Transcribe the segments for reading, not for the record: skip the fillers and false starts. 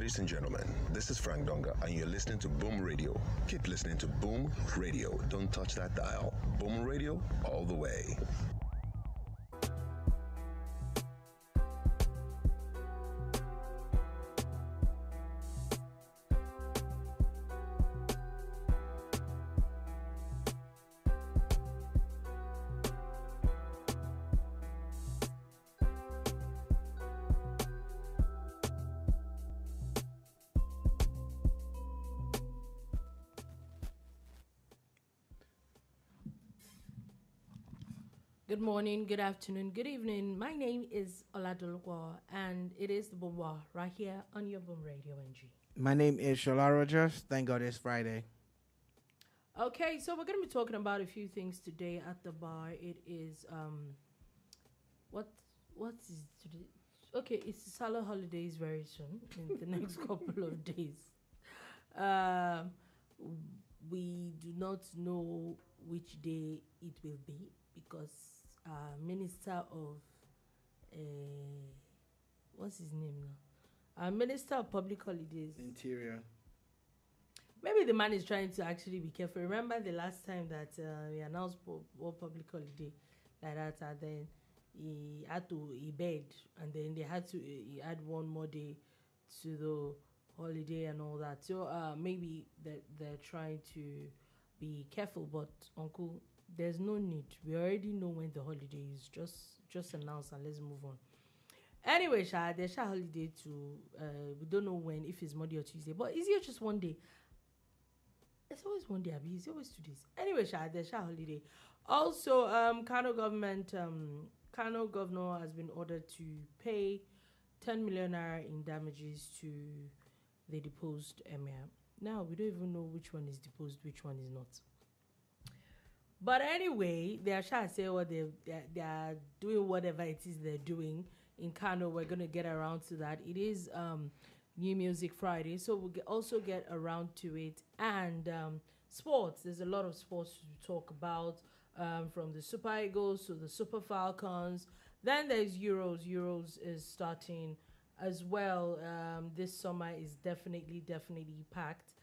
Ladies and gentlemen, this is Frank Donga, and you're listening to Boom Radio. Keep listening to Boom Radio. Don't touch that dial. Boom Radio, all the way. Good morning, good afternoon, good evening. My name is Oladolokwa, and it is the Boomwa right here on your Boom Radio NG. My name is Shola Rogers. Thank God it's Friday. Okay, so we're going to be talking about a few things today at the bar. It is what is today? Okay, it's the Salah holidays very soon in the next couple of days. We do not know which day it will be because Minister of what's his name now? Minister of Public Holidays. Interior. Maybe the man is trying to actually be careful. Remember the last time that he announced World Public Holiday like that, and then he had to bed, and then they had to he add one more day to the holiday and all that. So maybe they're trying to be careful, but Uncle, there's no need. We already know when the holiday is. Just announce and let's move on. Anyway, there's a holiday to we don't know when, if it's Monday or Tuesday, but is it just one day? It's always one day, Abby. It's always 2 days. Anyway, there's a holiday. Also, Kano governor has been ordered to pay 10 million naira in damages to the deposed emir. Now we don't even know which one is deposed, which one is not. But anyway, they are trying to say what they are doing, whatever it is they're doing in Kano. We're going to get around to that. It is New Music Friday, so we'll also get around to it. And sports, there's a lot of sports to talk about, from the Super Eagles to the Super Falcons. Then there's Euros. Euros is starting as well. This summer is definitely packed.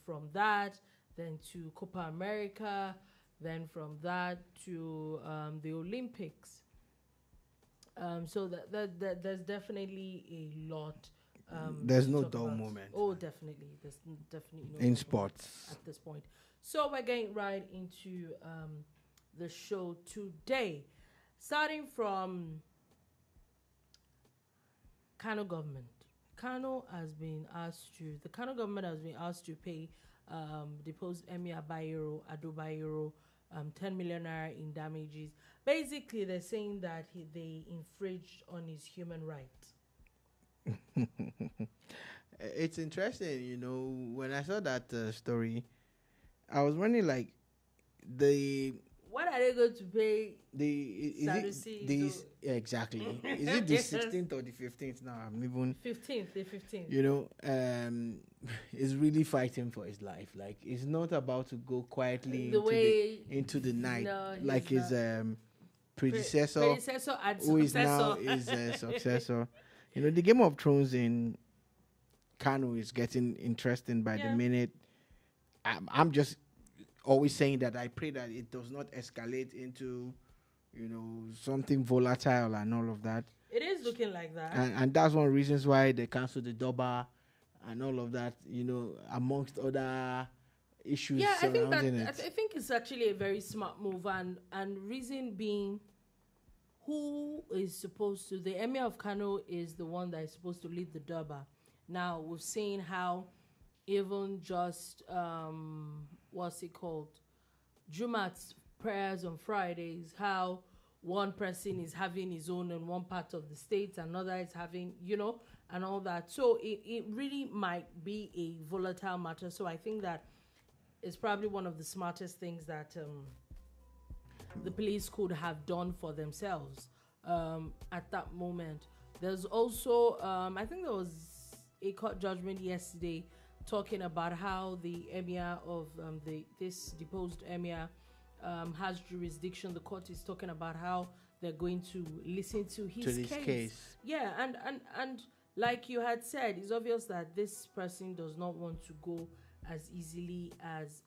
From that, then to Copa America. Then from that to the Olympics. So that there's definitely a lot. There's no dull moment. Oh, definitely. There's definitely no in sports at this point. So we're getting right into the show today. Starting from Kano government. The Kano government has been asked to pay deposed Emir Bayero, Ado Bayero, 10 million naira in damages. Basically, they're saying that they infringed on his human rights. It's interesting, when I saw that story, I was wondering, like, what are they going to pay? Exactly. Is it the 16th or the 15th now? I'm even 15th, the 15th. He's really fighting for his life. Like, he's not about to go quietly into the night, like his predecessor who is now his successor. The Game of Thrones in Kano is getting interesting by the minute. I'm just always saying that I pray that it does not escalate into, something volatile and all of that. It is looking like that. And that's one of the reasons why they canceled the Durbar and all of that, amongst other issues surrounding it. I think it's actually a very smart move. And reason being, who is supposed to, the Emir of Kano is the one that is supposed to lead the Durbar. Now, we've seen how even just, Jumat's prayers on Fridays, how one person is having his own in one part of the state, another is having, and all that. So it really might be a volatile matter. So I think that it's probably one of the smartest things that the police could have done for themselves at that moment. There's also, I think there was a court judgment yesterday talking about how the emir of this deposed emir has jurisdiction. The court is talking about how they're going to listen to his case. Yeah, and like you had said, it's obvious that this person does not want to go as easily as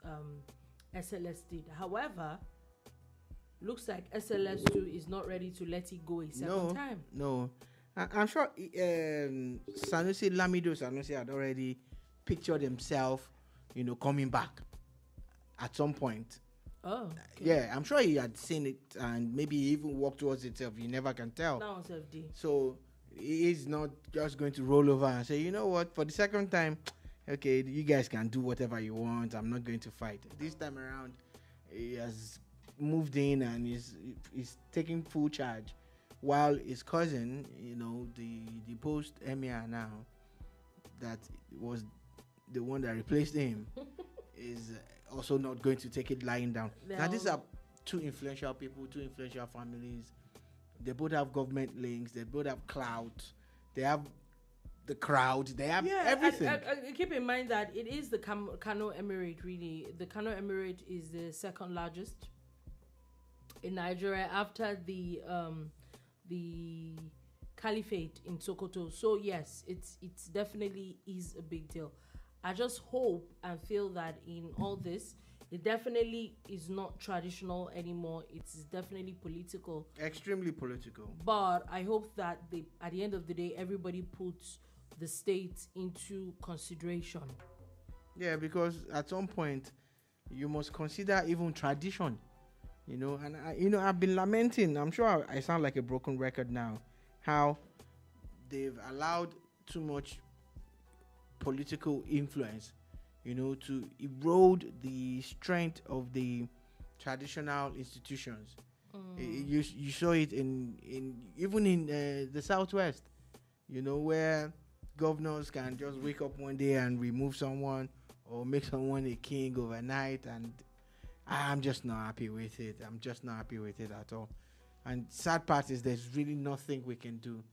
SLS did. However, looks like SLS too is not ready to let it go a second time. No, I'm sure Lamido Sanusi had already pictured himself, coming back at some point. Oh, okay. Yeah, I'm sure he had seen it and maybe even walked towards itself. You never can tell. That was FD. So he is not just going to roll over and say, you know what, for the second time, okay, you guys can do whatever you want. I'm not going to fight. This time around, he has moved in and is taking full charge, while his cousin, the deposed Emir now, that was the one that replaced him, is also not going to take it lying down. Now, these are two influential people, two influential families. They both have government links. They both have clout. They have the crowd. They have everything. And keep in mind that it is the Kano Emirate, really. The Kano Emirate is the second largest in Nigeria after the Caliphate in Sokoto. So yes, it's definitely is a big deal. I just hope and feel that in all this, it definitely is not traditional anymore. It's definitely political. Extremely political. But I hope that at the end of the day, everybody puts the state into consideration. Yeah, because at some point, you must consider even tradition. And I've been lamenting. I'm sure I sound like a broken record now. How they've allowed too much political influence, to erode the strength of the traditional institutions. You saw it in even in the Southwest, where governors can just wake up one day and remove someone or make someone a king overnight, and I'm just not happy with it. I'm just not happy with it at all. And sad part is there's really nothing we can do.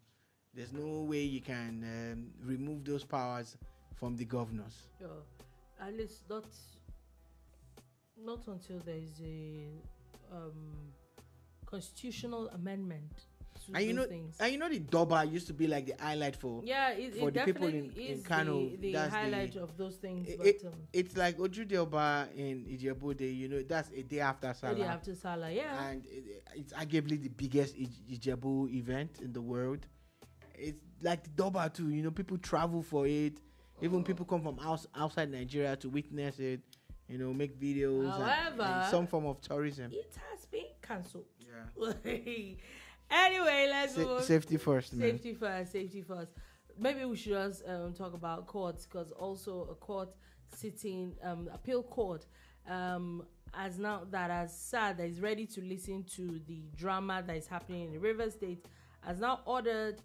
There's no way you can remove those powers from the governors. At least not until there is a constitutional amendment to those things. And the Durbar used to be like the highlight for the people in Kano. The highlight of those things. It's like Ojo Olorunleke in Ijebu. That's a day after Salah. A day after Salah, yeah. And it's arguably the biggest Ijebu event in the world. It's like the Durbar too. People travel for it. Even people come from outside Nigeria to witness it, make videos. However, and some form of tourism. It has been cancelled. Yeah. Anyway, let's go. Safety first, man. Safety first. Maybe we should just talk about courts, because also a court sitting, appeal court, as SAD that is ready to listen to the drama that is happening in the River State, has now ordered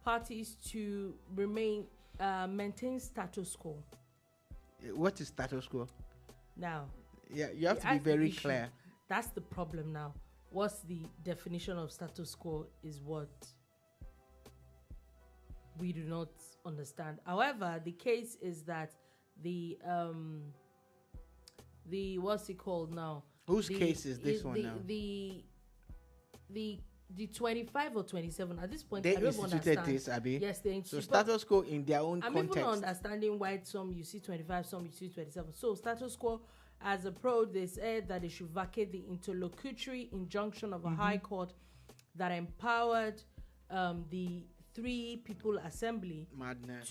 parties to maintain status quo. What is status quo? Now, yeah, you have to be very clear. That's the problem now. What's the definition of status quo is what we do not understand. However, the case is that the what's it called now? Whose case is this one now? The 25 or 27 at this point. They I don't instituted this, Abby. Yes, they so status quo in their own I'm context. I'm even understanding why some you see 25, some you see 27. So status quo as a pro, they said that they should vacate the interlocutory injunction of a high court that empowered the 3-people assembly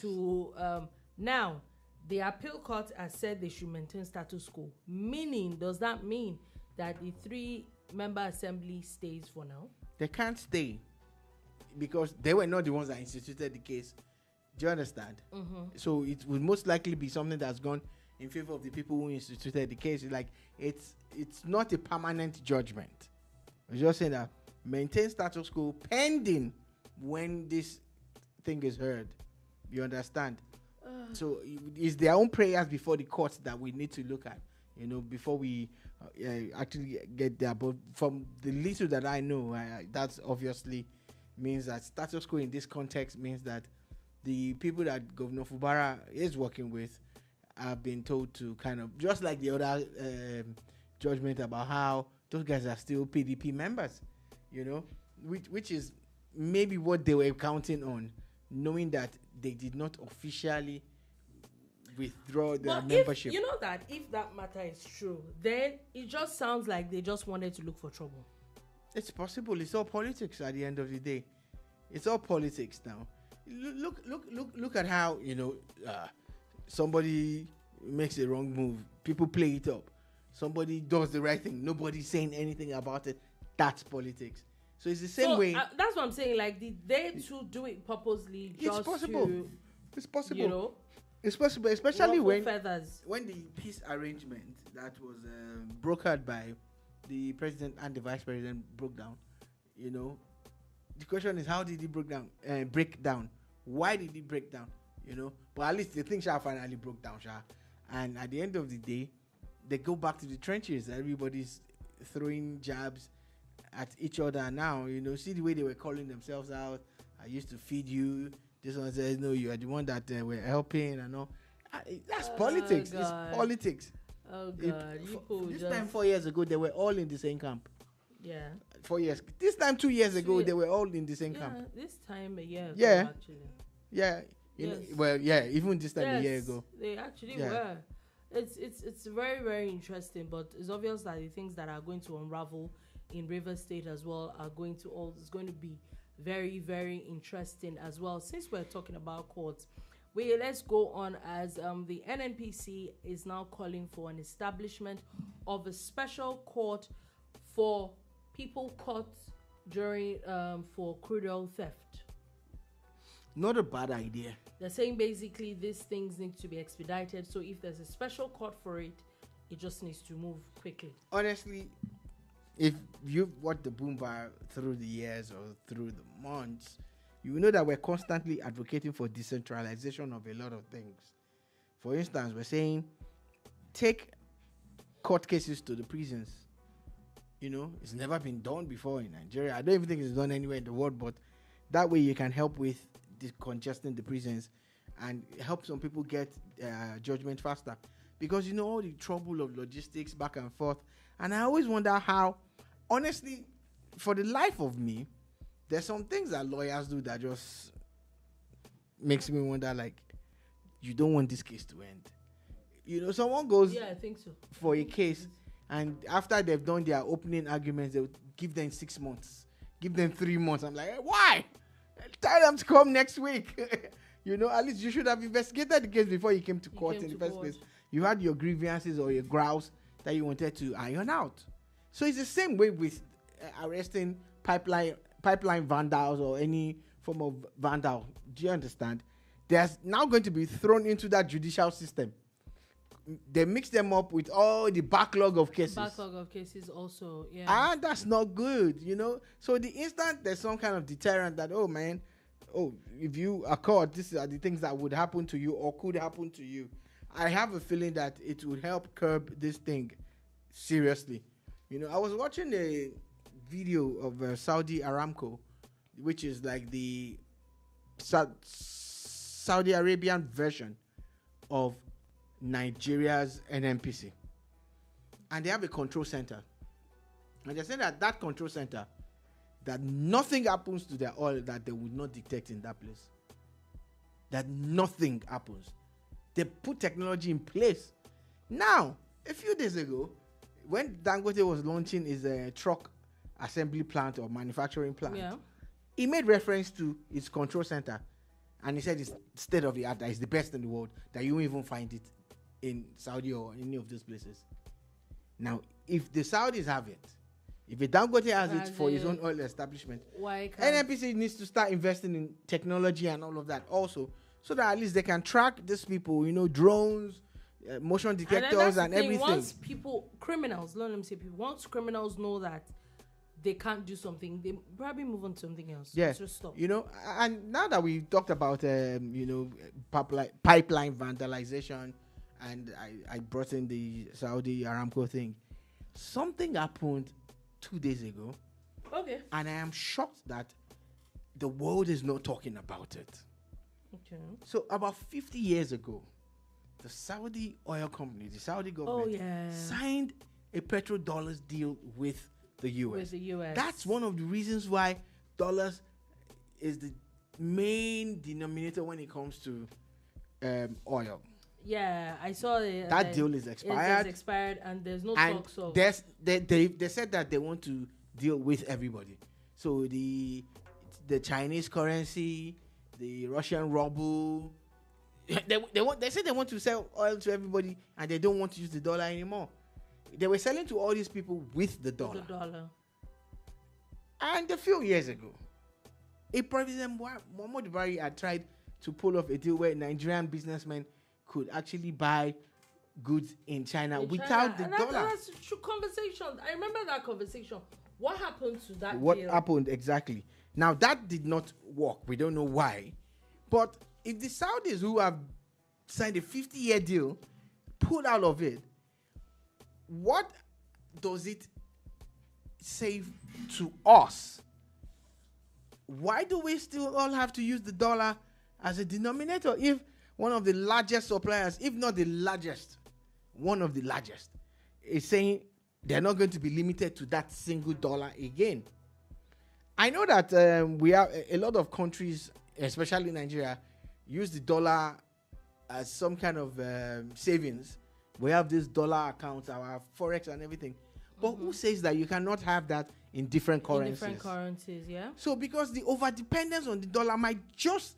to now the appeal court has said they should maintain status quo. Meaning, does that mean that the 3-member assembly stays for now? They can't stay because they were not the ones that instituted the case. Do you understand? So it will most likely be something that's gone in favor of the people who instituted the case. It's not a permanent judgment. I'm just saying that maintain status quo pending when this thing is heard. You understand? So it's their own prayers before the courts that we need to look at, before we actually get there. But from the little that I know, that's obviously means that status quo in this context means that the people that Governor Fubara is working with have been told to kind of, just like the other judgment about how those guys are still PDP members, which is maybe what they were counting on, knowing that they did not officially withdraw their membership. If that matter is true, then it just sounds like they just wanted to look for trouble. It's possible. It's all politics at the end of the day. It's all politics now. Look at how, somebody makes a wrong move. People play it up. Somebody does the right thing. Nobody's saying anything about it. That's politics. So it's the same way. That's what I'm saying. Like, did they too do it purposely? It's possible. It's possible. It's possible, especially when the peace arrangement that was brokered by the president and the vice president broke down. The question is, how did it break down? Why did it break down? But at least the thing finally broke down, and at the end of the day, they go back to the trenches. Everybody's throwing jabs at each other now. See the way they were calling themselves out. I used to feed you. This one says, no, you are the one that we're helping and all. That's politics. God. It's politics. Oh, God. This time 4 years ago, they were all in the same camp. Yeah. 4 years. This time 2 years ago, they were all in the same camp. This time a year ago, actually. Yeah. Even this time a year ago. They actually were. It's very, very interesting, but it's obvious that the things that are going to unravel in Rivers State as well it's going to be very, very interesting as well. Since we're talking about courts, let's go on as the NNPC is now calling for an establishment of a special court for people caught during for crude oil theft. Not a bad idea. They're saying basically these things need to be expedited, so if there's a special court for it, it just needs to move quickly. Honestly, if you've watched the Boom Bar through the years or through the months, you know that we're constantly advocating for decentralization of a lot of things. For instance, we're saying take court cases to the prisons. It's never been done before in Nigeria. I don't even think it's done anywhere in the world, but that way you can help with decongesting the prisons and help some people get judgment faster. Because all the trouble of logistics back and forth. And I always wonder how, honestly, for the life of me, there's some things that lawyers do that just makes me wonder, like, you don't want this case to end. Someone goes I think so. for a case, and after they've done their opening arguments, they'll give them 6 months, give them 3 months. I'm like, why? Tell them to come next week. At least you should have investigated the case before you came to court in the first place. You had your grievances or your grouse that you wanted to iron out. So it's the same way with arresting pipeline vandals or any form of vandal. Do you understand? There's now going to be thrown into that judicial system. They mix them up with all the backlog of cases. Also, yeah. And that's not good, So the instant there's some kind of deterrent that, if you are caught, these are the things that would happen to you or could happen to you. I have a feeling that it would help curb this thing seriously. I was watching a video of Saudi Aramco, which is like the Saudi Arabian version of Nigeria's NNPC. And they have a control center. And they said that control center, that nothing happens to their oil that they would not detect in that place. That nothing happens. They put technology in place. Now, a few days ago, when Dangote was launching his truck assembly plant or manufacturing plant, he made reference to his control center. And he said it's state of the art, that it's the best in the world, that you won't even find it in Saudi or any of those places. Now, if the Saudis have it, if Dangote has it for his own oil establishment, NNPC needs to start investing in technology and all of that also, so that at least they can track these people, drones, motion detectors and everything. Once criminals know that they can't do something, they probably move on to something else. Yeah. Just stop. And now that we talked about, pipeline vandalization, and I brought in the Saudi Aramco thing, something happened 2 days ago. Okay. And I am shocked that the world is not talking about it. Okay. So about 50 years ago, the Saudi oil company, the Saudi government, signed a petrodollars deal with the US. With the US. That's one of the reasons why dollars is the main denominator when it comes to oil. Yeah, I saw it. That deal is expired. It's expired, and there's no talks of. They said that they want to deal with everybody. So the Chinese currency, the Russian ruble. They said they want to sell oil to everybody, and they don't want to use the dollar anymore. They were selling to all these people with the dollar. And a few years ago, a President Muhammadu Buhari had tried to pull off a deal where Nigerian businessmen could actually buy goods in China without the dollar. That's a true conversation. I remember that conversation. What happened to that deal? What happened exactly? Now, that did not work. We don't know why. But if the Saudis, who have signed a 50-year deal, pulled out of it, what does it say to us? Why do we still all have to use the dollar as a denominator if one of the largest suppliers, if not the largest, one of the largest, is saying they're not going to be limited to that single dollar again? I know that we have a lot of countries, especially Nigeria, use the dollar as some kind of savings. We have this dollar account, our forex and everything. But who says that you cannot have that in different currencies? In different currencies, yeah. So because the over-dependence on the dollar might just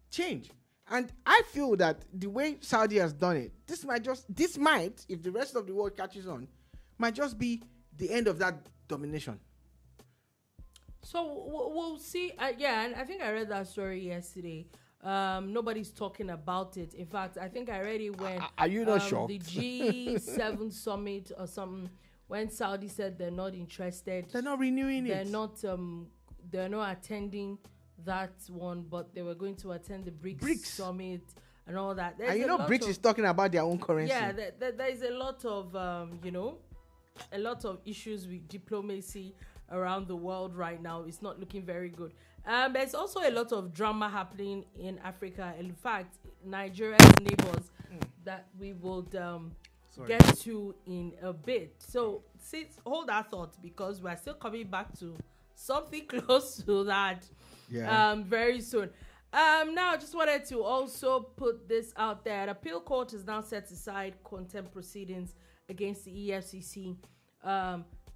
change. And I feel that the way Saudi has done it, this might, if the rest of the world catches on, might just be the end of that domination. So we'll see. Yeah, and I think I read that story yesterday. Nobody's talking about it. In fact, I think I read it when are you not shocked? The G7 summit or something, when Saudi said they're not interested. They're not renewing it. They're not attending that one, but they were going to attend the BRICS summit and all that. There's and BRICS is talking about their own currency. Yeah, there is a lot of a lot of issues with diplomacy around the world right now. It's not looking very good. There's also a lot of drama happening in Africa. In fact, Nigeria's neighbors that we would get to in a bit. So hold that thought, because we're still coming back to something close to that very soon. Now, I just wanted to also put this out there. The appeal court has now set aside contempt proceedings against the EFCC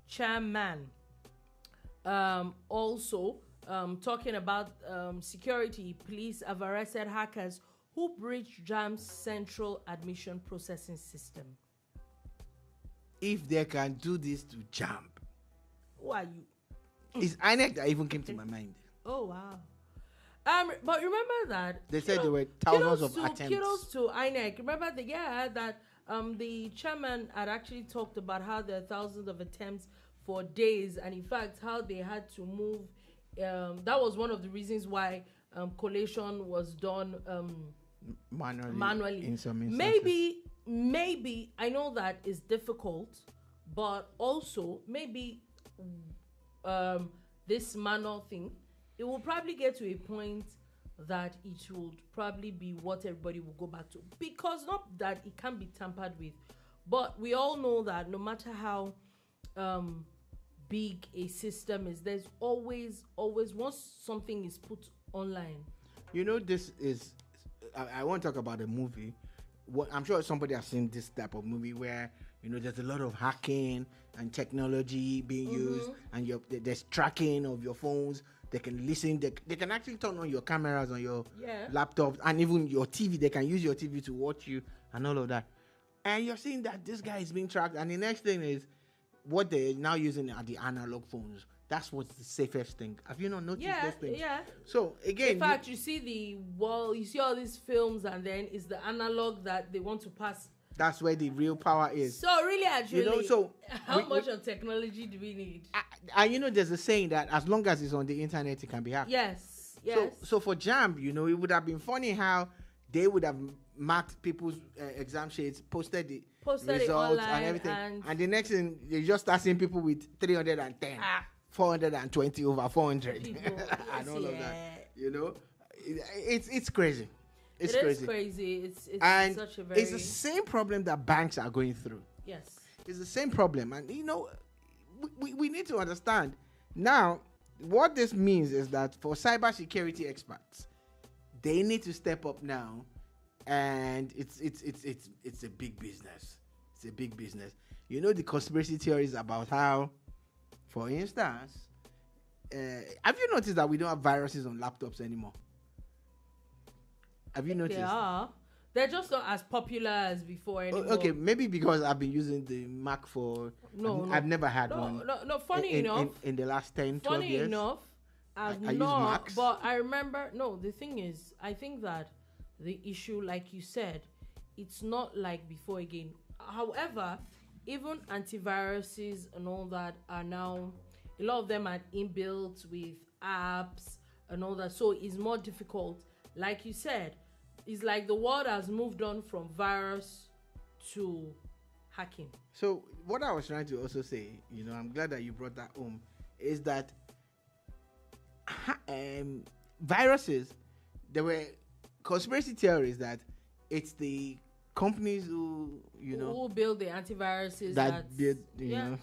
chairman. Also, talking about security, police have arrested hackers who breached JAMB's central admission processing system. If they can do this to JAMB, who are you? It's INEC that even came to my mind. Oh, wow. But remember that they said there were thousands of attempts. Kudos to INEC. Remember that the chairman had actually talked about how there are thousands of attempts for days, and in fact how they had to move. That was one of the reasons why collation was done manually. In some instances. Maybe I know that is difficult, but also maybe this manual thing, it will probably get to a point that it would probably be what everybody will go back to, because not that it can be tampered with, but we all know that no matter how big a system is, there's always once something is put online. This is I want to talk about a movie. I'm sure somebody has seen this type of movie where there's a lot of hacking and technology being used, and there's tracking of your phones. They can listen. They can actually turn on your cameras on your laptops, and even your TV. They can use your TV to watch you and all of that. And you're seeing that this guy is being tracked. And the next thing is what they're now using are the analog phones. That's what's the safest thing. Have you not noticed those things? Yeah. So again, in fact, you see you see all these films, and then it's the analog that they want to pass. That's where the real power is. So really, actually, how much of technology do we need? And there's a saying that as long as it's on the internet, it can be hacked. Yes. So for JAMB, it would have been funny how they would have marked people's exam sheets, posted the results and everything, and the next thing you just start seeing people with 310, 420 over 400, and all of that. It's crazy. It's crazy. And such a very... it's the same problem that banks are going through. Yes. It's the same problem. And, we need to understand. Now, what this means is that for cybersecurity experts, they need to step up now, and it's a big business. It's a big business. You know, the conspiracy theories about how, for instance, have you noticed that we don't have viruses on laptops anymore? Have you noticed? They are. They're just not as popular as before anymore. Okay, maybe because I've been using the Mac for... I've never had one. No, funny enough. In the last 10, 12 years. Funny enough, I've use not. Macs. But I remember... No, the thing is, I think that the issue, like you said, it's not like before again. However, even antiviruses and all that are now... A lot of them are inbuilt with apps and all that. So it's more difficult. Like you said, it's like the world has moved on from virus to hacking. So what I was trying to also say, you know, I'm glad that you brought that home, is that viruses, there were conspiracy theories that it's the companies who, you know, who build the antiviruses that build, you know.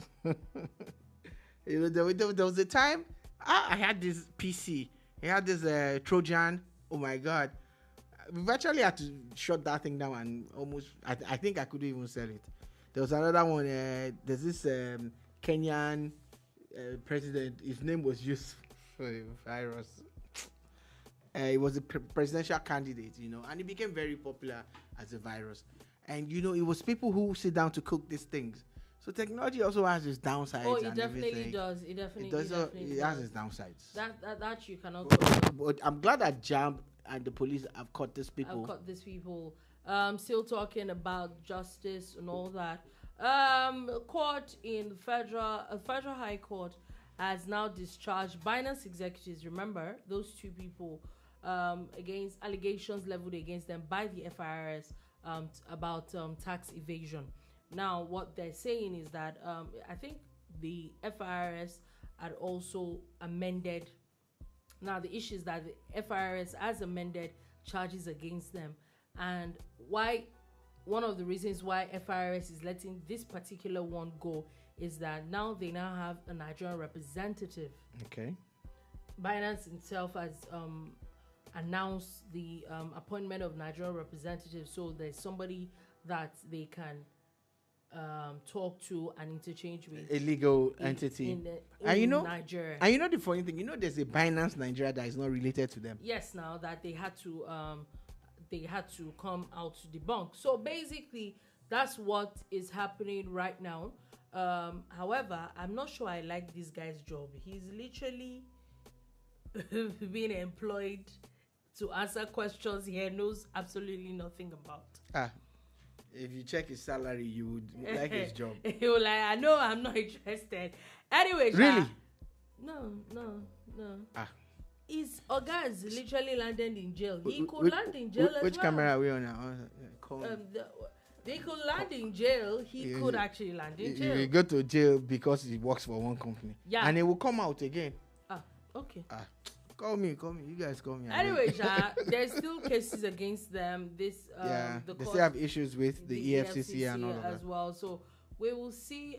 You know, there was a time I had this PC. I had this Trojan. Oh my God. We actually had to shut that thing down and almost, I think I couldn't even sell it. There was another one, there's this Kenyan president, his name was used for a virus. He was a presidential candidate, you know, and he became very popular as a virus. And, you know, it was people who sit down to cook these things. So technology also has its downsides. Oh, it definitely does. It definitely does. It has its downsides. That you cannot. But I'm glad that JAMB and the police have caught these people. Still talking about justice and all that. Court in federal high court has now discharged Binance executives. Remember those two people against allegations leveled against them by the FIRS about tax evasion. Now, what they're saying is that I think the FIRS had also amended. Now, the issue is that the FIRS has amended charges against them. And one of the reasons why FIRS is letting this particular one go is that now they now have a Nigerian representative. Okay. Binance itself has announced the appointment of Nigerian representatives. So there's somebody that they can talk to and interchange with a legal entity in Nigeria. And you know the funny thing, you know there's a Binance Nigeria that is not related to them. Yes, now that they had to come out to debunk. So basically that's what is happening right now. However, I'm not sure I like this guy's job. He's literally being employed to answer questions he knows absolutely nothing about. If you check his salary, you would like his job. He will like, I know, I'm not interested. Anyway, really? No. His Oga is literally landed in jail. He could land in jail as well. Which camera are we on now? They could land in jail. He could actually land in jail. He go to jail because he works for one company. Yeah. And he will come out again. Okay. Call me. You guys call me. Anyway, there's still cases against them. They still have issues with the EFCC and all of that as well. So we will see.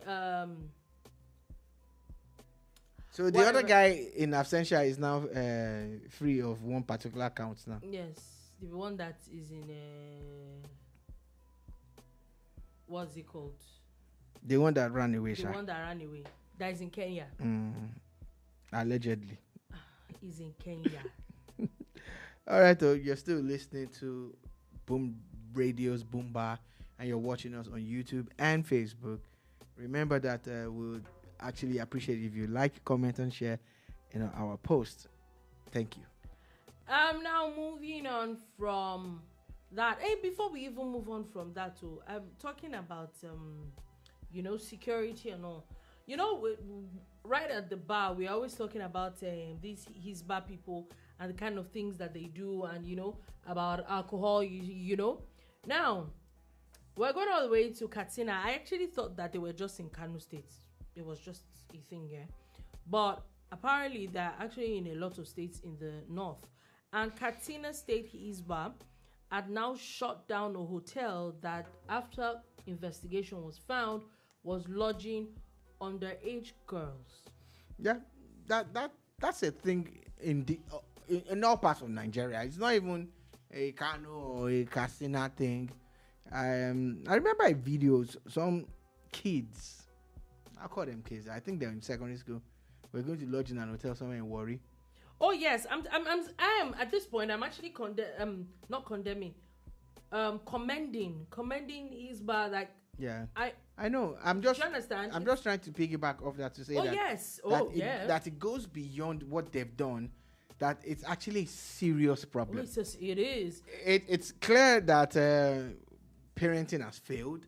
So the other guy in absentia is now free of one particular account now. Yes, the one that is in what's it called? The one that ran away. That is in Kenya. Allegedly. Is in Kenya. All right, you're still listening to Boom Radio's Boom Bar, and you're watching us on YouTube and Facebook. Remember that we'll actually appreciate if you like, comment, and share our posts. Thank you. Now moving on from that. Hey, before we even move on from that, I'm talking about security and all. Right at the bar, we're always talking about these Hisbah people and the kind of things that they do, and about alcohol. Now we're going all the way to Katsina. I actually thought that they were just in Kano State. It was just a thing here, but apparently they're actually in a lot of states in the north. And Katsina State Hisbah had now shut down a hotel that, after investigation was found, was lodging underage girls. Yeah, that that's a thing in all parts of Nigeria. It's not even a Kano or a Katsina thing. I remember a videos, some kids, I call them kids, I think they're in secondary school. We're going to lodge in an hotel somewhere in Warri. Oh yes, I am at this point. I'm actually not condemning, commending Hisbah. Like, yeah, I know. Do you understand? I'm just trying to piggyback off that to say that it goes beyond what they've done. That it's actually a serious problem. It is. It's clear that parenting has failed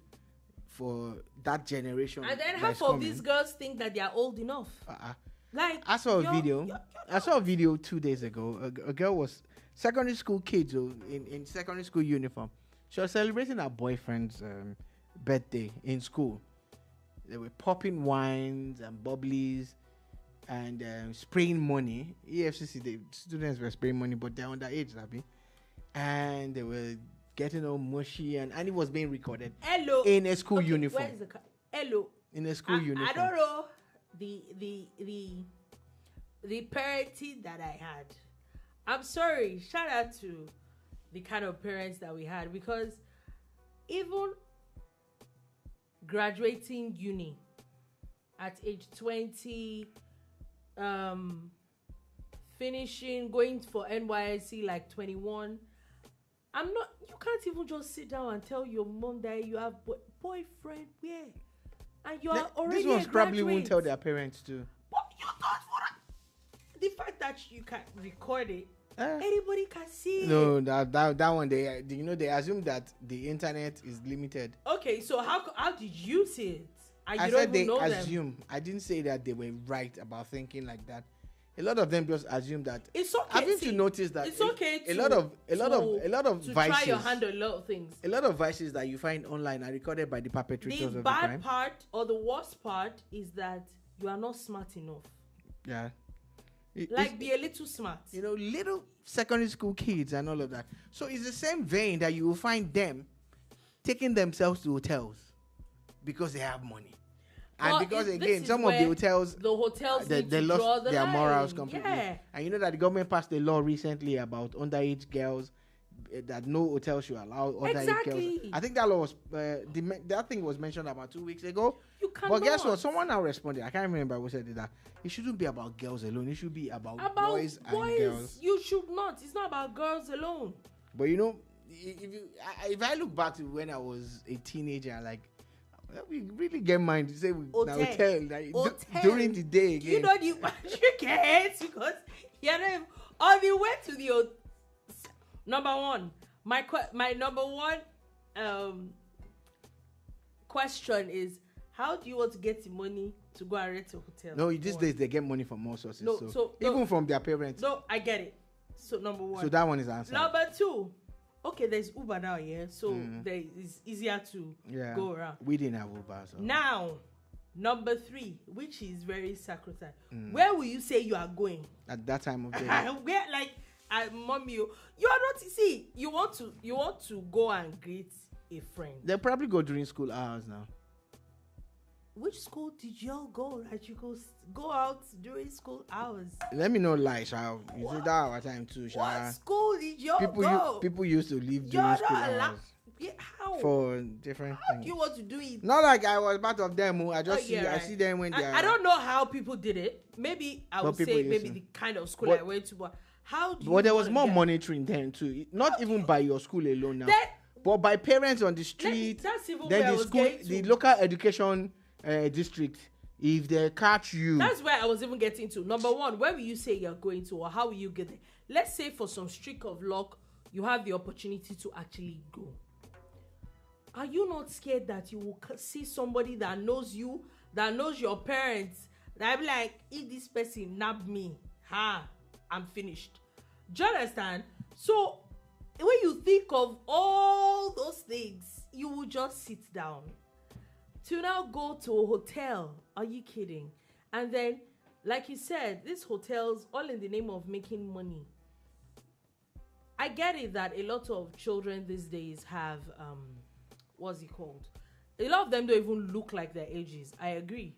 for that generation. And then half of these girls think that they are old enough. Like, I saw a video 2 days ago. A girl was secondary school kids in secondary school uniform. She was celebrating her boyfriend's birthday in school. They were popping wines and bubblies and spraying money. EFCC, the students were spraying money, but they're underage, Abby. And they were getting all mushy, and it was being recorded. Hello. In a school uniform. Where is the hello? In a school uniform. I don't know the parenting that I had. I'm sorry. Shout out to the kind of parents that we had, because even graduating uni at age 20, finishing, going for NYSC like 21, you can't even just sit down and tell your mom that you have boyfriend where, and you are already These ones probably won't tell their parents too. But you don't. The fact that you can record it, anybody can see. No, that one they assume that the internet is limited. Okay, so how did you see it? And I said they assume. I didn't say that they were right about thinking like that. A lot of them just assume that. It's okay. Having to notice that it's okay. A lot of vices. Try your hand on a lot of things. A lot of vices that you find online are recorded by the perpetrators of the crime. The bad part or the worst part is that you are not smart enough. Yeah. Be a little smart. Little secondary school kids and all of that. So it's the same vein that you will find them taking themselves to hotels because they have money. And because, again, some of the hotels they lost their morals completely. Yeah. And you know that the government passed a law recently about underage girls, that no hotel should allow underage girls. I think that law was, that thing was mentioned about 2 weeks ago. You cannot. But guess what? Someone now responded. I can't remember who said that. It shouldn't be about girls alone. It should be about boys and girls. You should not. It's not about girls alone. But if I look back to when I was a teenager, we really get mind to say hotel during the day again. You know the get because on the way to the number one. My number one question is, how do you want to get the money to go and rent a hotel? No, these days they get money from all sources. Even from their parents. No, I get it. So number one. So that one is answered. Number two. Okay, there's Uber now, so it's easier to go around. We didn't have Uber. So. Now, number three, which is very sacrosanct. Where will you say you are going? At that time of day. Where, mommy, you are not. See, you want to go and greet a friend. They'll probably go during school hours now. Which school did y'all go that you go out during school hours? Let me know, Sha. You say that our time too, Sha. What school did y'all go? People used to leave during school hours. How? For different things. How do you want to do it? Not like I was part of them. I just I see them when they are... I don't know how people did it. Maybe I would say maybe the kind of school I went to. But how do you... But there was more monitoring then too. Not even by your school alone now. But by parents on the street. That's even then where the I was school, the local education district, if they catch you. That's where I was even getting to. Number one, where will you say you're going to, or how will you get there? Let's say for some streak of luck, you have the opportunity to actually go. Are you not scared that you will see somebody that knows you, that knows your parents, that be like, if this person nabbed me, I'm finished. Do you understand? So when you think of all those things, you will just sit down. To now go to a hotel, are you kidding? And then, like you said, these hotels, all in the name of making money. I get it that a lot of children these days have, what's it called? A lot of them don't even look like their ages. I agree.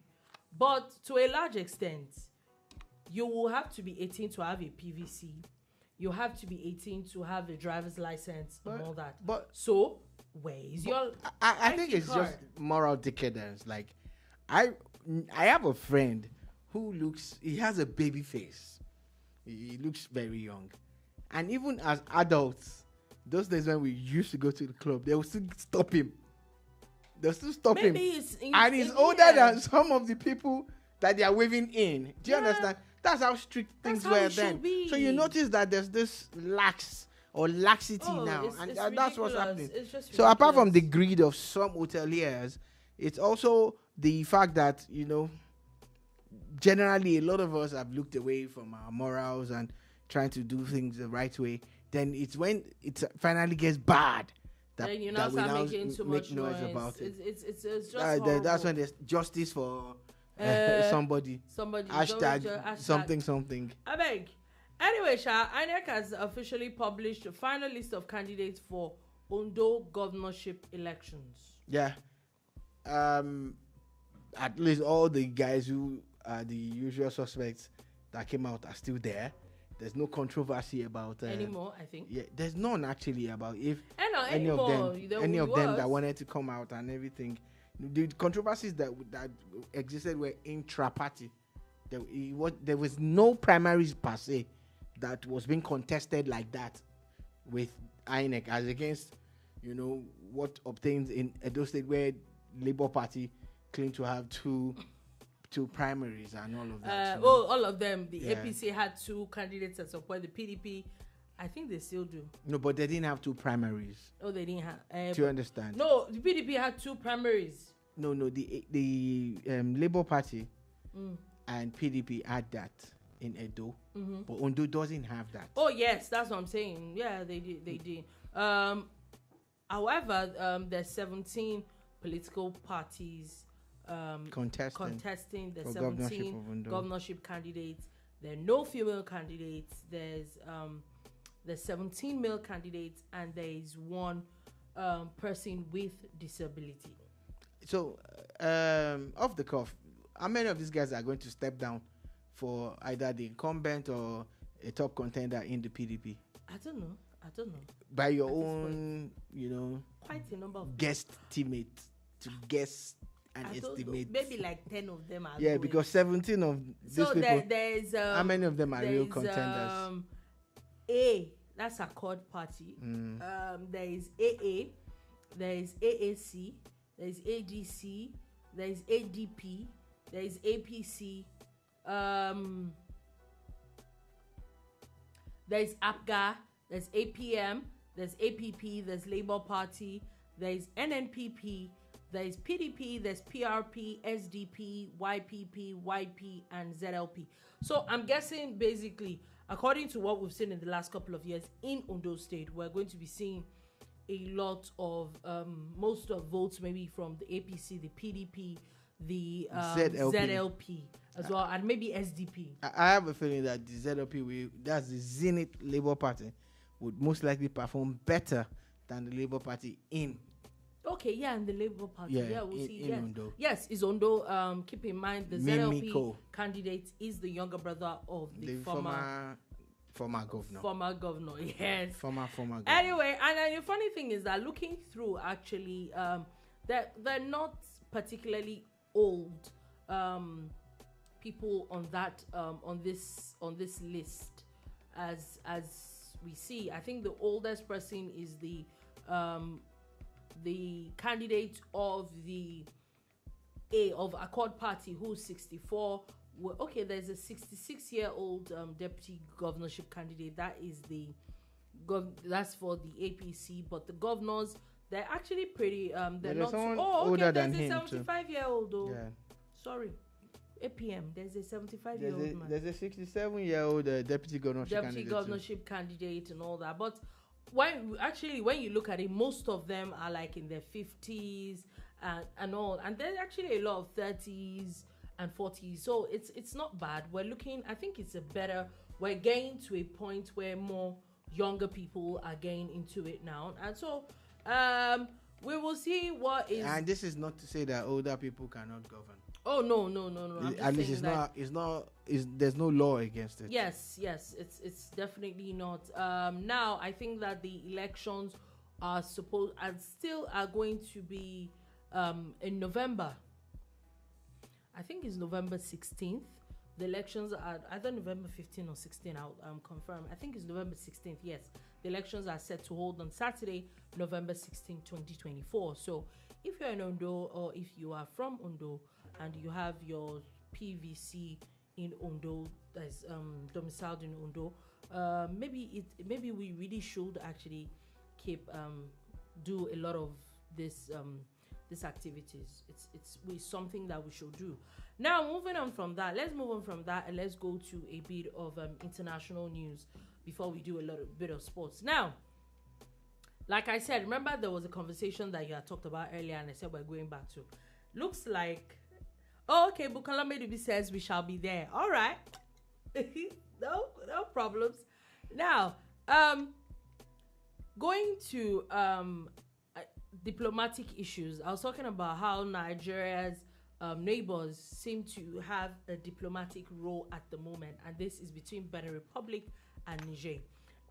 But to a large extent, you will have to be 18 to have a PVC. You have to be 18 to have a driver's license and all that. But so where is your? I think it's just moral decadence. Like, I have a friend who he has a baby face. He looks very young, and even as adults, those days when we used to go to the club, they will still stop him. They'll still stop him, and he's older than some of the people that they are waving in. Do you understand? That's how strict things were then. So you notice that there's this laxity now, and that's what's happening. So apart from the greed of some hoteliers, it's also the fact that, you know, generally a lot of us have looked away from our morals and trying to do things the right way. Then it's when it finally gets bad that, then you now start making too much noise about it. It's just that's when there's justice for somebody hashtag something. I beg. Anyway, INEC has officially published a final list of candidates for Ondo governorship elections. Yeah. At least all the guys who are the usual suspects that came out are still there. There's no controversy about anymore, I think. Yeah, there's none actually about if any of them that wanted to come out and everything. The controversies that existed were intra-party. There was no primaries per se that was being contested like that with INEC, as against, you know, what obtains in Edo State, where Labour Party claimed to have two primaries and all of that. All of them. The APC had 2 candidates at some point. The PDP, I think they still do. No, but they didn't have 2 primaries. Oh, they didn't have. Do you understand? No, the PDP had 2 primaries. No, the Labour Party and PDP had that in Edo, but Ondo doesn't have that. Oh yes, that's what I'm saying. Yeah, they did. However, there's 17 political parties contesting. There's 17 governorship candidates. There are no female candidates. There's 17 male candidates, and there is 1 person with disability. So, off the cuff, how many of these guys are going to step down for either the incumbent or a top contender in the PDP? I don't know. By your own, you know, quite a number of guest teammates to guess and estimate. Maybe like 10 of them are. Yeah, going. Because 17 of these people. There's how many of them are real contenders? That's Accord Party. There is AA. There is AAC. There is ADC. There is ADP. There is APC. There is APGA. There's APM. There's APP. There's Labour Party. There is NNPP. There is PDP. There's PRP, SDP, YPP, YP, and ZLP. So I'm guessing, basically, according to what we've seen in the last couple of years in Ondo State, we're going to be seeing a lot of most of votes maybe from the APC, the PDP, the ZLP as well, and maybe SDP. I have a feeling that the ZLP, that's the Zenith Labour Party, would most likely perform better than the Labour Party in. Okay, yeah, and the Labour Party. Yeah, we'll see. Ondo. Yes, is Ondo. Keep in mind the ZLP candidate is the younger brother of the former governor. Yes. Former governor. Anyway, and the funny thing is that looking through, actually, they're not particularly old people on that on this list as we see. I think the oldest person is the candidate of the Accord Party, who's 64. Well, okay, there's a 66-year-old deputy governorship candidate. That is that's for the APC. But the governors, they're actually pretty. They're not. Older than him. There's a 75-year-old. Oh, yeah. Sorry, APM. There's a 75-year-old man. There's a 67-year-old deputy governorship candidate and all that. But when you look at it, most of them are like in their 50s and all, and there's actually a lot of 30s and 40s. So it's not bad. I think we're getting to a point where more younger people are getting into it now, and so we will see what is. And this is not to say that older people cannot govern. Oh no. At least there's no law against it. Yes, it's definitely not. Now I think that the elections are going to be in November. I think it's November 16th. The elections are either November 15 or 16. I'll confirm. I think it's November 16th. Yes, the elections are set to hold on Saturday, November 16, 2024. So if you're in Ondo, or if you are from Ondo and you have your PVC in Ondo, that's domiciled in Ondo, maybe we really should actually keep do a lot of these activities. It's something that we should do. Now, moving on from that, let's move on from that and let's go to a bit of international news before we do a bit of sports. Now, like I said, remember there was a conversation that you had talked about earlier, and I said we're going back to. Looks like, okay, Bukola Medubi says we shall be there. All right, no problems. Now, going to diplomatic issues. I was talking about how Nigeria's neighbors seem to have a diplomatic role at the moment, and this is between Benin Republic and Niger.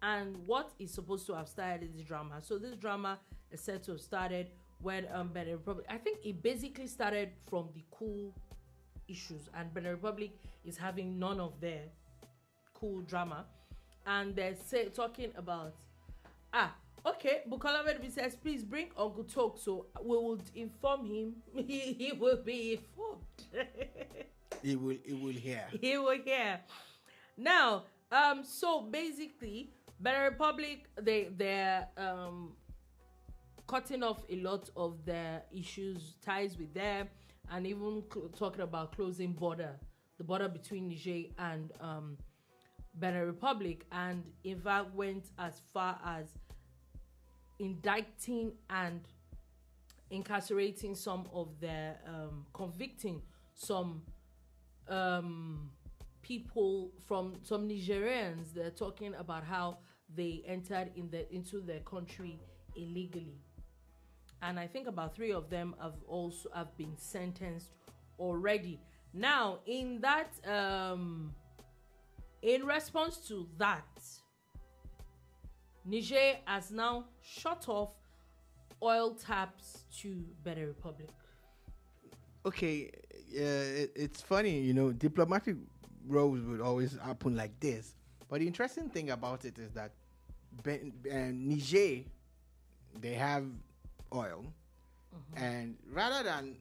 And what is supposed to have started this drama? So this drama is said to have started when Benin Republic, I think it basically started from the cool issues, and Benin Republic is having none of their cool drama, and they're talking about okay, Bukola Medubi says, please bring Uncle Talk so we will inform him. He will be informed. He will hear. He will hear. Now, so basically, Benin Republic, they're cutting off a lot of their ties with them, and even talking about closing the border between Niger and Benin Republic, and in fact went as far as indicting and incarcerating some of their convicting some people, from some Nigerians. They're talking about how they entered into their country illegally, and I think about 3 of them have been sentenced already. Now, in response to that, Niger has now shut off oil taps to Benin Republic. Okay, it's funny, diplomatic rows would always happen like this. But the interesting thing about it is that Niger, they have oil, and rather than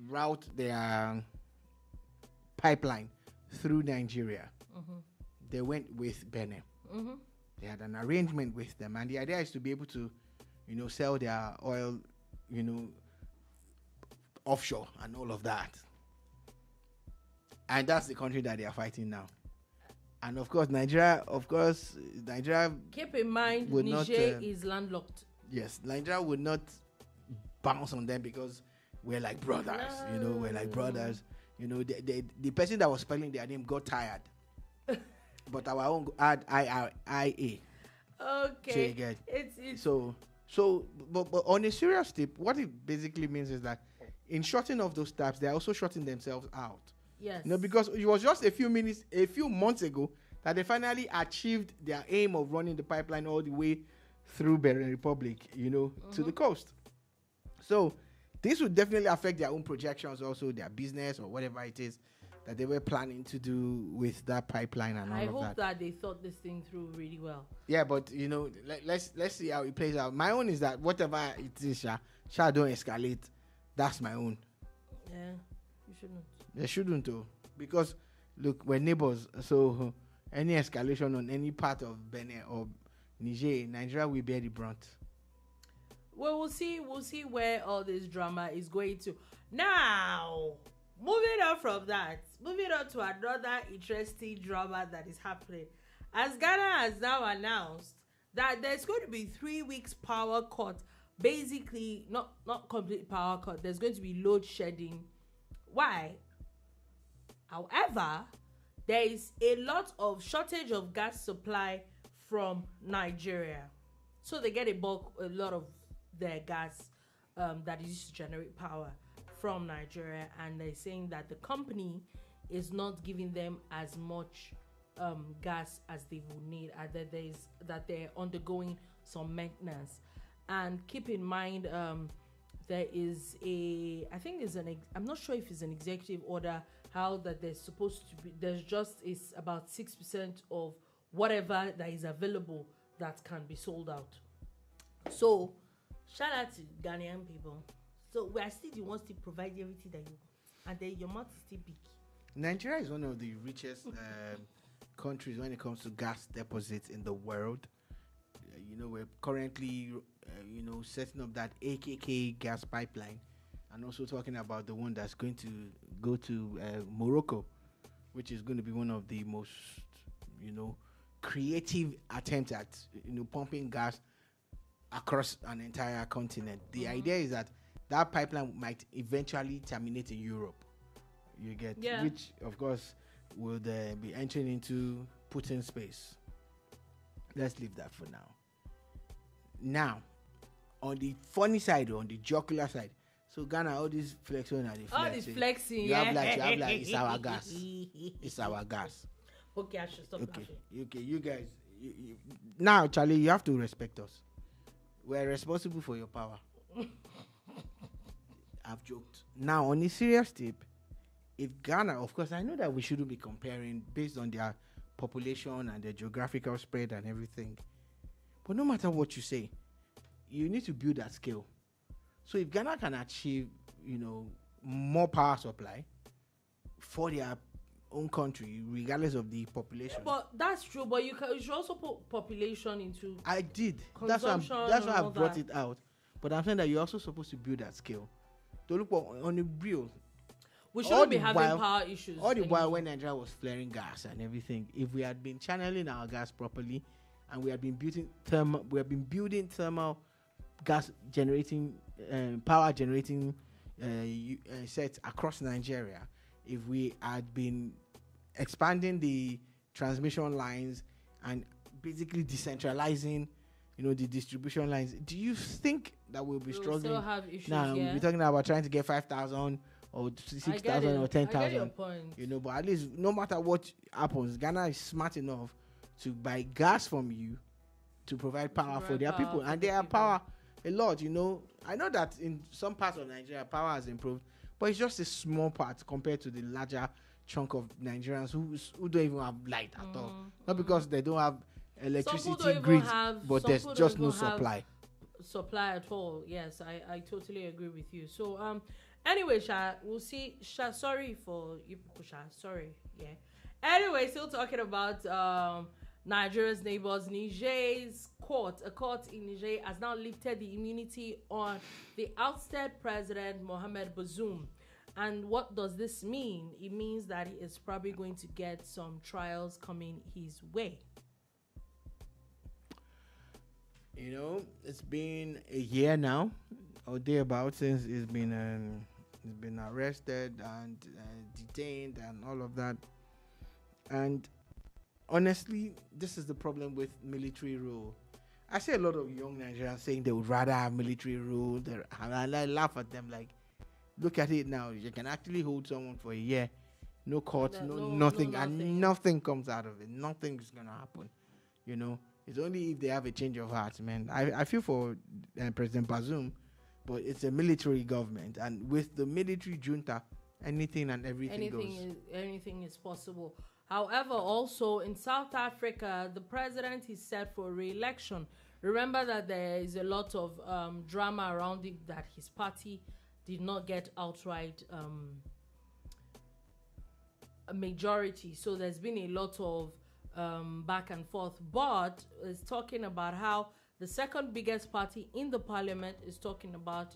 route their pipeline through Nigeria, they went with Benin. They had an arrangement with them, and the idea is to be able to, sell their oil, offshore and all of that. And that's the country that they are fighting now. And of course, Nigeria. Keep in mind, Niger is landlocked. Yes, Nigeria would not bounce on them because we're like brothers. No. We're like brothers. The person that was spelling their name got tired. But our own add IRIA. Okay. So but on a serious tip, what it basically means is that in shutting off those tabs, they're also shutting themselves out. Yes. Because it was just a few months ago that they finally achieved their aim of running the pipeline all the way through Benin Republic, to the coast. So this would definitely affect their own projections, also their business or whatever it is that they were planning to do with that pipeline and all of that. I hope that they thought this thing through really well. Yeah, but let's see how it plays out. My own is that whatever it is, shall don't escalate. That's my own. Yeah, you shouldn't. They shouldn't, though, because look, we're neighbors. So any escalation on any part of Benin or Nigeria will bear the brunt. Well, we'll see where all this drama is going to. Now, moving on from that, moving on to another interesting drama that is happening. As Ghana has now announced that there's going to be 3 weeks power cut. Basically, not complete power cut. There's going to be load shedding. Why? However, there is a lot of shortage of gas supply from Nigeria. So they get a lot of their gas that is used to generate power from Nigeria, and they're saying that the company is not giving them as much gas as they would need, and that they're undergoing some maintenance. And keep in mind, there is I'm not sure if it's an executive order, how that there's supposed to be, is about 6% of whatever that is available that can be sold out. So shout out to Ghanaian people. So we are still the ones to provide everything that you want, and then your mouth is still big. Nigeria is one of the richest countries when it comes to gas deposits in the world. We're currently setting up that AKK gas pipeline, and also talking about the one that's going to go to Morocco, which is going to be one of the most creative attempts at pumping gas across an entire continent. The idea is that pipeline might eventually terminate in Europe. You get, which of course will be entering into Putin's space. Let's leave that for now. Now, on the funny side, or on the jocular side, so Ghana, all this flexing and flexing. You have like, it's our gas. It's our gas. Okay, I should stop laughing. Okay, you guys. Now, Charlie, you have to respect us. We're responsible for your power. I've joked. Now, on a serious tip, if Ghana, of course, I know that we shouldn't be comparing based on their population and their geographical spread and everything. But no matter what you say, you need to build that scale. So if Ghana can achieve, more power supply for their own country, regardless of the population. But that's true. But you should also put population into. I did. That's why I brought it out. But I'm saying that you're also supposed to build that scale. To look on the real. We shouldn't be having power issues. All the while when Nigeria was flaring gas and everything, if we had been channeling our gas properly, and we have been building thermal gas generating, power generating sets across Nigeria, if we had been expanding the transmission lines and basically decentralizing, the distribution lines, do you think that we'll be struggling? We'll still have issues. Now, we're talking about trying to get 5,000 or 6,000 or 10,000. But at least no matter what happens, Ghana is smart enough to buy gas from you to provide power for their people, and they have power a lot. I know that in some parts of Nigeria power has improved, but it's just a small part compared to the larger chunk of Nigerians who don't even have light at all. Not because they don't have electricity grids, but there's just no supply at all. Yes, I totally agree with you. So anyway, Sha, we'll see. Sha, sorry for you, Sha. Sorry, yeah. Anyway, still talking about Nigeria's neighbors. Niger's a court in Niger has now lifted the immunity on the ousted president Mohamed Bazoum. And what does this mean? It means that he is probably going to get some trials coming his way. It's been a year now, or thereabout, since he's been arrested and detained and all of that. And honestly, this is the problem with military rule. I see a lot of young Nigerians saying they would rather have military rule. And I laugh at them like, look at it now. You can actually hold someone for a year. No court, nothing. And nothing comes out of it. Nothing is going to happen. It's only if they have a change of heart, man. I feel for President Bazoum, but it's a military government. And with the military junta, anything and everything goes. Anything is possible. However, also in South Africa, the president is set for re-election. Remember that there is a lot of drama around it, that his party did not get outright a majority. So there's been a lot of back and forth. But it's talking about how the second biggest party in the parliament is talking about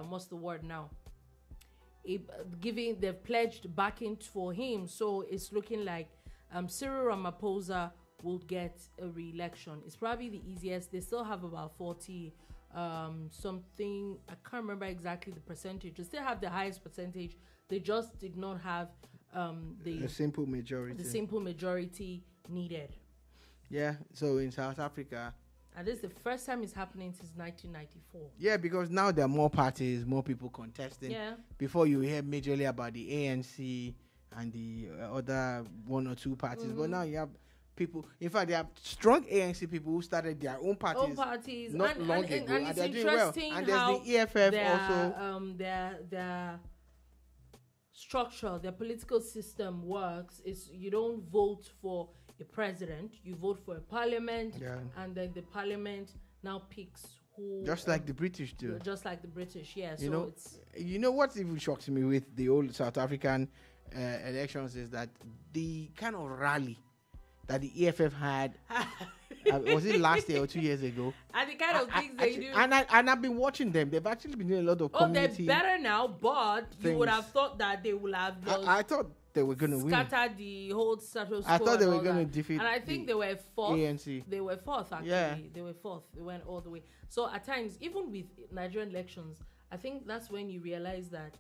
what's the word now? They've pledged backing for him. So it's looking like Cyril Ramaphosa will get a re-election. It's probably the easiest. They still have about 40 something. I can't remember exactly the percentage. They still have the highest percentage. They just did not have the simple majority. The simple majority needed. Yeah. So in South Africa, And this is the first time it's happening since 1994. Yeah, because now there are more parties, more people contesting. Yeah. Before you hear majorly about the ANC and the other one or two parties, but now you have people. In fact, there are strong ANC people who started their own parties, not long ago, and they're doing well. And there's the EFF also. Their structure, their political system works. Is you don't vote for a president, you vote for a parliament, and then the parliament now picks who. Just like the British do. Just like the British, yeah. You know what even shocks me with the old South African elections is that the kind of rally that the EFF had was it last year or 2 years ago? And the kind of things they do. And I've been watching them. They've actually been doing a lot of community. They're better now, but you would have thought that they would have. I thought they were going to win. Scattered the whole status quo. I thought they were going to defeat. And I think they were fourth. ANC. They were fourth actually. Yeah. They were fourth. They went all the way. So at times, even with Nigerian elections, I think that's when you realize that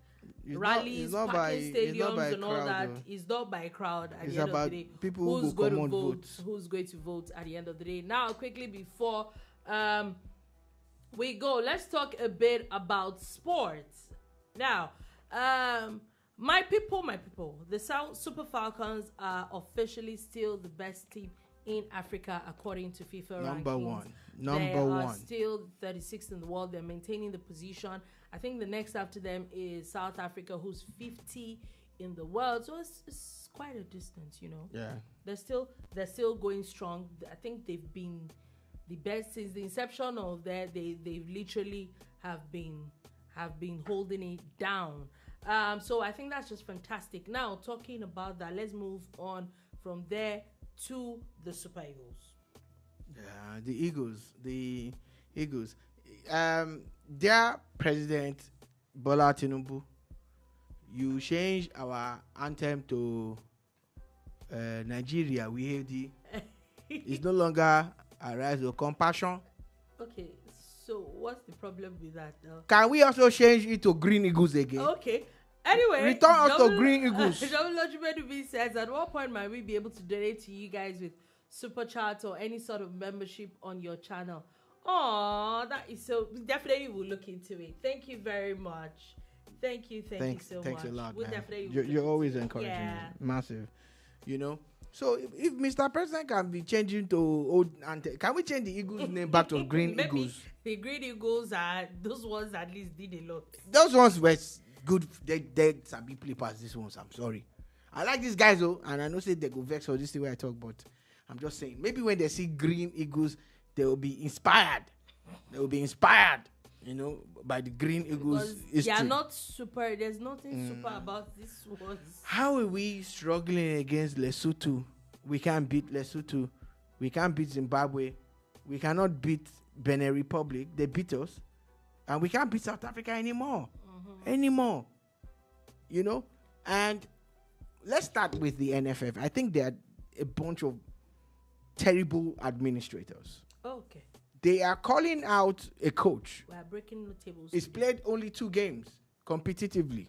rallies, parking stadiums, and all that is not by crowd at the end of the day. People who's going to vote. Who's going to vote at the end of the day? Now, quickly before we go, let's talk a bit about sports. Now, my people, the South Super Falcons are officially still the best team in Africa according to FIFA rankings. Number one. Still 36th in the world. They're maintaining the position. I think the next after them is South Africa, who's 50 in the world. So it's quite a distance, you know. Yeah. They're still going strong. I think they've been the best since the inception of that. They literally have been holding it down. So I think that's just fantastic. Now talking about that, let's move on from there to the Super Eagles. Yeah, the Eagles. Their president Bola Tinubu, you change our anthem to Nigeria. We hear the it's no longer a rise of compassion. Okay, so what's the problem with that? Can we also change it to Green Eagles again? Okay. Anyway, return us to Green Eagles. WLGB says, at what point might we be able to donate to you guys with super chat or any sort of membership on your channel? Oh, that is so. Definitely, we'll look into it. Thank you very much. Thank you so thanks much. Thanks a lot, we'll man. You're always encouraging. Yeah. Massive. You know. So if Mr. President can be changing to old anthem, can we change the Eagles name back to Green Eagles? The Green Eagles are those ones at least did a lot. Those ones were good. They sabi play past these ones. I'm sorry. I like these guys though, and I know say they go vex for this the way I talk, but I'm just saying maybe when they see Green Eagles, they will be inspired. They will be inspired, you know, by the Green Eagles. They are not super. There's nothing super about this ones. How are we struggling against Lesotho? We can't beat Lesotho. We can't beat Zimbabwe. We cannot beat Benin Republic. They beat us, and we can't beat South Africa anymore. You know, and let's start with the NFF. I think they're a bunch of terrible administrators. Okay. They are calling out a coach. We are breaking the tables. He's played only 2 games competitively.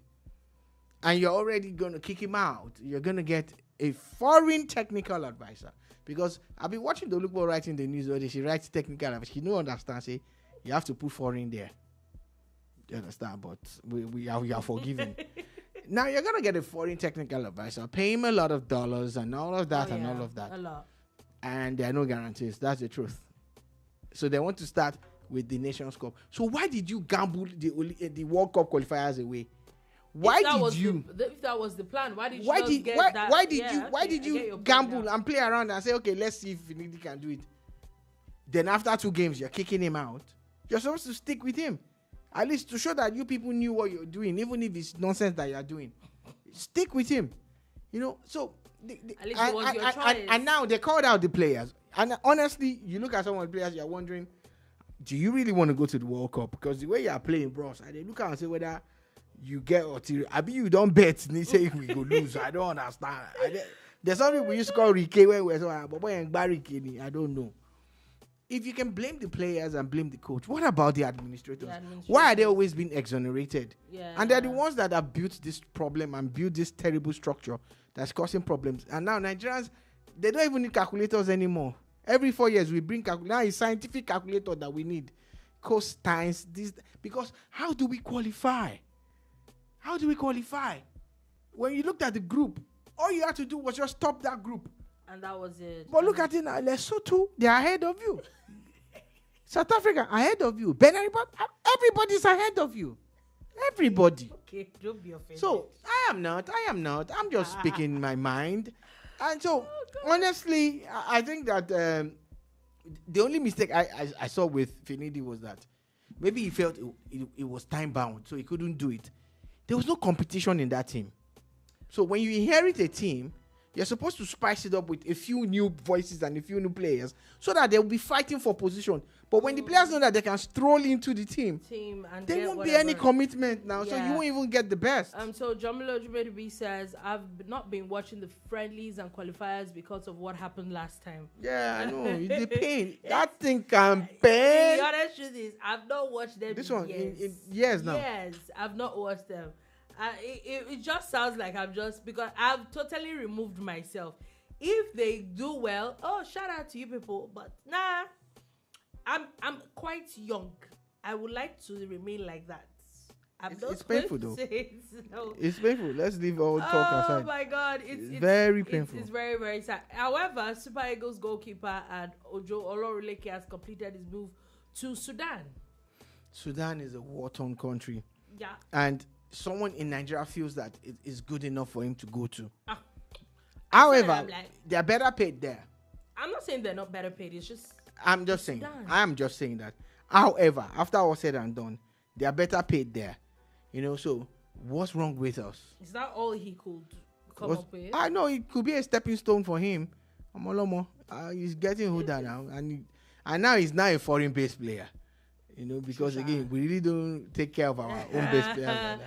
And you're already going to kick him out. You're going to get a foreign technical advisor. Because I've been watching the Olugbo writing the news where she writes technical advice. She don't understand. Say, you have to put foreign there. You understand? But we are forgiven. Now you're going to get a foreign technical advisor. Pay him a lot of dollars and all of that and all of that. A lot. And there are no guarantees. That's the truth. So they want to start with the Nations Cup. So why did you gamble the World Cup qualifiers away? If that was the plan, why did you gamble and play around and say, okay, let's see if Finidi can do it? Then after 2 games, you're kicking him out. You're supposed to stick with him. At least to show that you people knew what you're doing, even if it's nonsense that you're doing. Stick with him. You know, so... At least it was your choice. And now they called out the players. And honestly, you look at some of the players, you're wondering, do you really want to go to the World Cup? Because the way you're playing, bros, and they look at and say whether you get or you don't bet, and they say we go lose. I don't understand. There's something we used to call Rike when we were but I don't know. If you can blame the players and blame the coach, what about the administrators? Why are they always being exonerated? And they're the ones that have built this problem and built this terrible structure that's causing problems. And now Nigerians, they don't even need calculators anymore. Every 4 years we bring now it's scientific calculator that we need. Cost times this, because how do we qualify? How do we qualify? When you looked at the group, all you had to do was just top that group. And that was it. But look at it now. Lesotho, they are ahead of you. South Africa, ahead of you. Benin, everybody's ahead of you. Everybody. Okay, don't be offended. So, I am not. I'm just speaking my mind. And so, honestly, I think that the only mistake I saw with Finidi was that maybe he felt it was time-bound, so he couldn't do it. There was no competition in that team. So when you inherit a team, you're supposed to spice it up with a few new voices and a few new players so that they'll be fighting for position. But when the players know that they can stroll into the team and there won't be any commitment now, so you won't even get the best. So Jamila Ojubedubi says, I've not been watching the friendlies and qualifiers because of what happened last time. Yeah, I know. It's the pain. That thing can pain. The honest truth is, I've not watched them in years now. Yes, I've not watched them. It just sounds like because I've totally removed myself. If they do well, shout out to you people. But nah, I'm quite young. I would like to remain like that. It's painful though. It's painful. Let's leave all talk aside. Oh my God, it's very painful. It's very, very sad. However, Super Eagles goalkeeper and Ojo Olorunleke has completed his move to Sudan. Sudan is a war-torn country. Yeah. And someone in Nigeria feels that it is good enough for him to go to. However, they are better paid there. I'm not saying they're not better paid. It's just I'm just saying that. However, after all said and done, they are better paid there. So what's wrong with us? Is that all he could come up with? I know it could be a stepping stone for him. He's getting Huda now, and now he's a foreign-based player. Because again, we really don't take care of our own base players like that.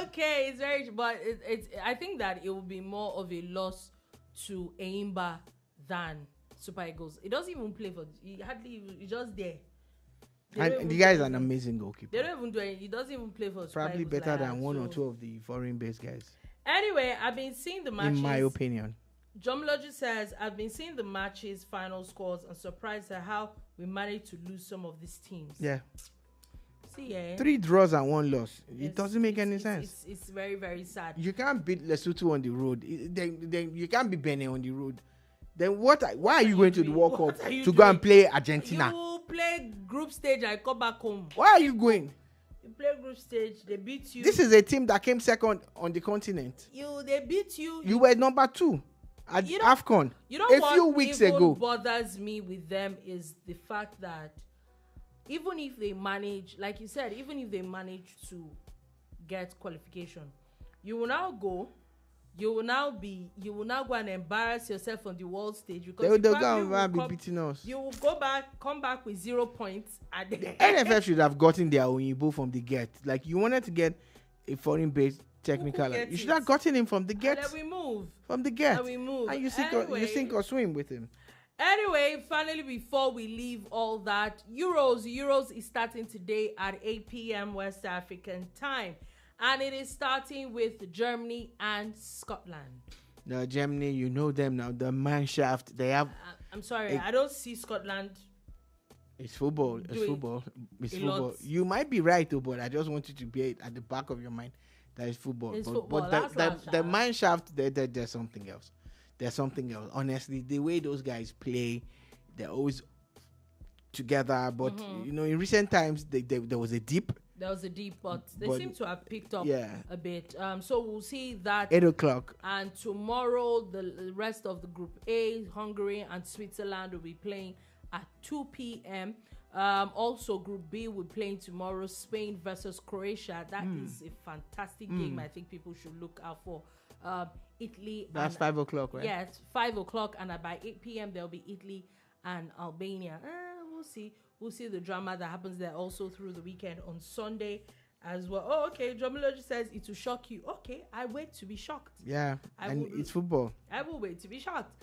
Okay, it's very, but it's. I think that it will be more of a loss to Eimba than Super Eagles. It doesn't even play for. He's just there. And the guy is an amazing goalkeeper. They don't even do anything. He doesn't even play for. Probably Super better Eagles than one or two of the foreign-based guys. Anyway, I've been seeing the matches. In my opinion. Jomology says, I've been seeing the matches, final scores, and surprised at how we managed to lose some of these teams. Yeah. See, 3 draws and 1 loss. It doesn't make any sense. It's very, very sad. You can't beat Lesotho on the road. Then you can't beat Benin on the road. Then why are you going to the World Cup to go and play Argentina? You play group stage and come back home. Why are you going? You play group stage, they beat you. This is a team that came second on the continent. They beat you. You were number 2. At AFCON a few weeks ago. What bothers me with them is the fact that even if they manage, like you said, even if they manage to get qualification, you will now go and embarrass yourself on the world stage because they'll go and be beating us. You will come back with 0 points. And the NFF should have gotten their Oyinbo from the get. Like you wanted to get a foreign-based technical. You should have gotten him from the get. And then we move. From the get. And we move. And you sink or swim with him. Anyway, finally, before we leave all that, Euros is starting today at 8 p.m. West African time. And it is starting with Germany and Scotland. Now, Germany, you know them now. The Mannschaft, they have... I'm sorry, I don't see Scotland... It's football. It's football. You might be right, though, but I just want you to be at the back of your mind. That is football. But the Mannschaft, there's something else. There's something else. Honestly, the way those guys play, they're always together. But, in recent times, there was a dip. There was a dip, but they seem to have picked up a bit. So we'll see that 8 o'clock. And tomorrow, the rest of the Group A, Hungary and Switzerland will be playing at 2 p.m. Also, Group B will be playing tomorrow, Spain versus Croatia. That is a fantastic game. I think people should look out for. Italy. That's 5 o'clock, right? Yes, 5 o'clock, and by 8 p.m. there'll be Italy and Albania. We'll see. We'll see the drama that happens there also through the weekend on Sunday as well. Oh, okay. Drumology says it will shock you. Okay, I wait to be shocked. Yeah, it's football. I will wait to be shocked.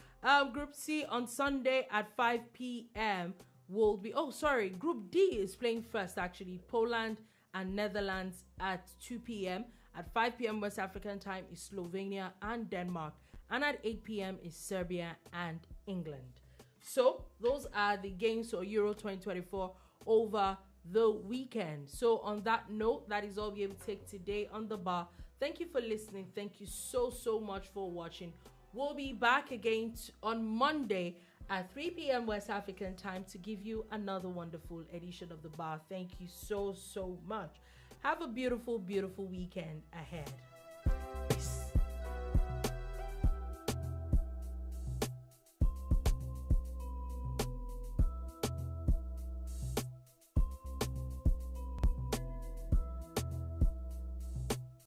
Group C on Sunday at 5 p.m. will be... Oh, sorry. Group D is playing first, actually. Poland and Netherlands at 2 p.m. At 5 p.m. West African time is Slovenia and Denmark. And at 8 p.m. is Serbia and England. So those are the games for Euro 2024 over the weekend. So on that note, that is all we will take today on the bar. Thank you for listening. Thank you so much for watching. We'll be back again on Monday at 3 p.m. West African time to give you another wonderful edition of the bar. Thank you so much. Have a beautiful weekend ahead.